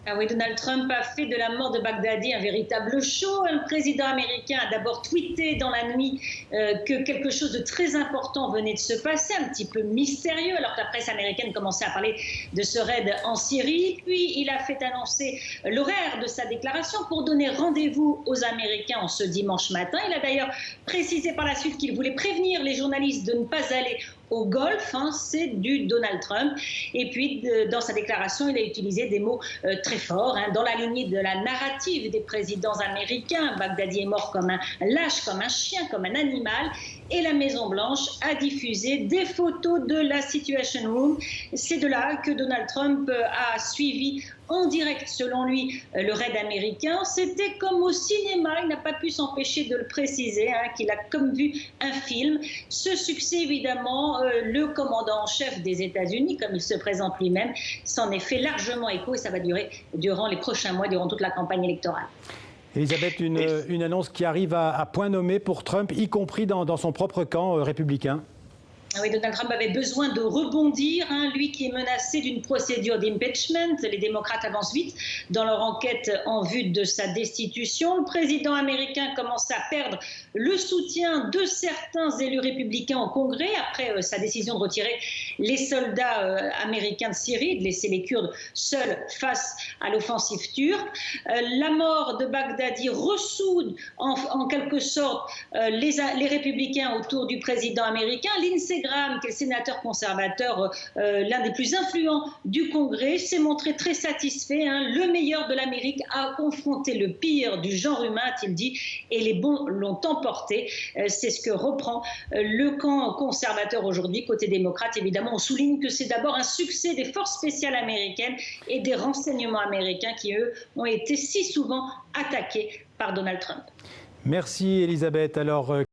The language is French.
Ah oui, Donald Trump a fait de la mort de Baghdadi un véritable show. Le président américain a d'abord tweeté dans la nuit que quelque chose de très important venait de se passer, un petit peu mystérieux, alors que la presse américaine commençait à parler de ce raid en Syrie. Puis il a fait annoncer l'horaire de sa déclaration pour donner rendez-vous aux Américains en ce dimanche matin. Il a d'ailleurs précisé par la suite qu'il voulait prévenir les journalistes de ne pas aller au Golfe, c'est du Donald Trump. Et puis, dans sa déclaration, il a utilisé des mots très forts, dans la lignée de la narrative des présidents américains. Baghdadi est mort comme un lâche, comme un chien, comme un animal. Et la Maison-Blanche a diffusé des photos de la Situation Room. C'est de là que Donald Trump a suivi en direct, selon lui, le raid américain. C'était comme au cinéma, il n'a pas pu s'empêcher de le préciser, qu'il a comme vu un film. Ce succès, évidemment, le commandant en chef des États-Unis, comme il se présente lui-même, s'en est fait largement écho et ça va durer durant les prochains mois, durant toute la campagne électorale. Elisabeth, une annonce qui arrive à point nommé pour Trump, y compris dans son propre camp républicain. Oui, Donald Trump avait besoin de rebondir, lui qui est menacé d'une procédure d'impeachment. Les démocrates avancent vite dans leur enquête en vue de sa destitution. Le président américain commence à perdre le soutien de certains élus républicains au Congrès après sa décision de retirer les soldats américains de Syrie, de laisser les Kurdes seuls face à l'offensive turque. La mort de Baghdadi ressoude en quelque sorte les républicains autour du président américain. Lindsey Graham, qui est le sénateur conservateur, l'un des plus influents du Congrès, s'est montré très satisfait. Le meilleur de l'Amérique a confronté le pire du genre humain, a-t-il dit, et les bons l'ont emporté. C'est ce que reprend le camp conservateur aujourd'hui. Côté démocrate, évidemment, on souligne que c'est d'abord un succès des forces spéciales américaines et des renseignements américains qui, eux, ont été si souvent attaqués par Donald Trump. Merci Elisabeth. Alors,